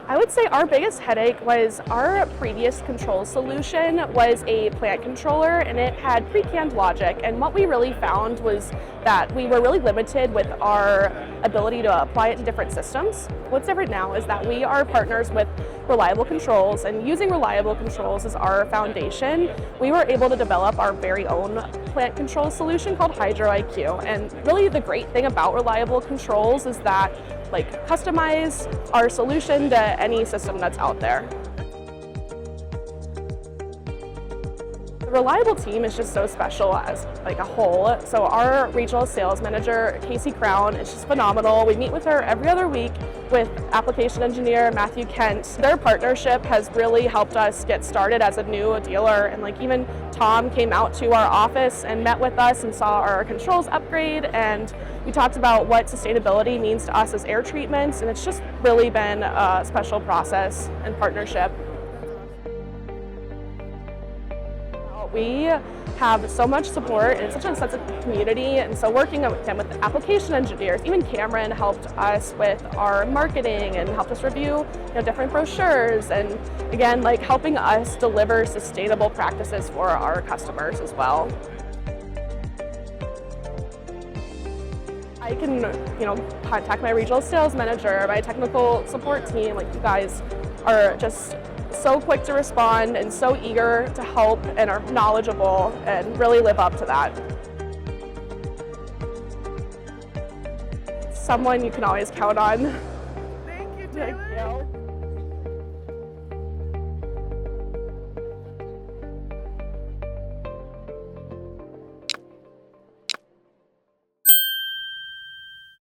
I would say our biggest headache was our previous control solution was a plant controller, and it had pre-canned logic, and what we really found was that we were really limited with our ability to apply it to different systems. What's different now is that we are partners with Reliable Controls, and using Reliable Controls as our foundation, we were able to develop our very own plant control solution called Hydro IQ. And really the great thing about Reliable Controls is that customize our solution to any system that's out there. The Reliable team is just so special as a whole. So our regional sales manager, Casey Crown, is just phenomenal. We meet with her every other week with application engineer Matthew Kent. Their partnership has really helped us get started as a new dealer, and even Tom came out to our office and met with us and saw our controls upgrade, and we talked about what sustainability means to us as air treatments, and it's just really been a special process and partnership. We have so much support and such a sense of community, and so working with application engineers, even Cameron helped us with our marketing and helped us review different brochures, and again helping us deliver sustainable practices for our customers as well. I can contact my regional sales manager, my technical support team. You guys are just so quick to respond and so eager to help and are knowledgeable and really live up to that. Someone you can always count on. Thank you, Thank you.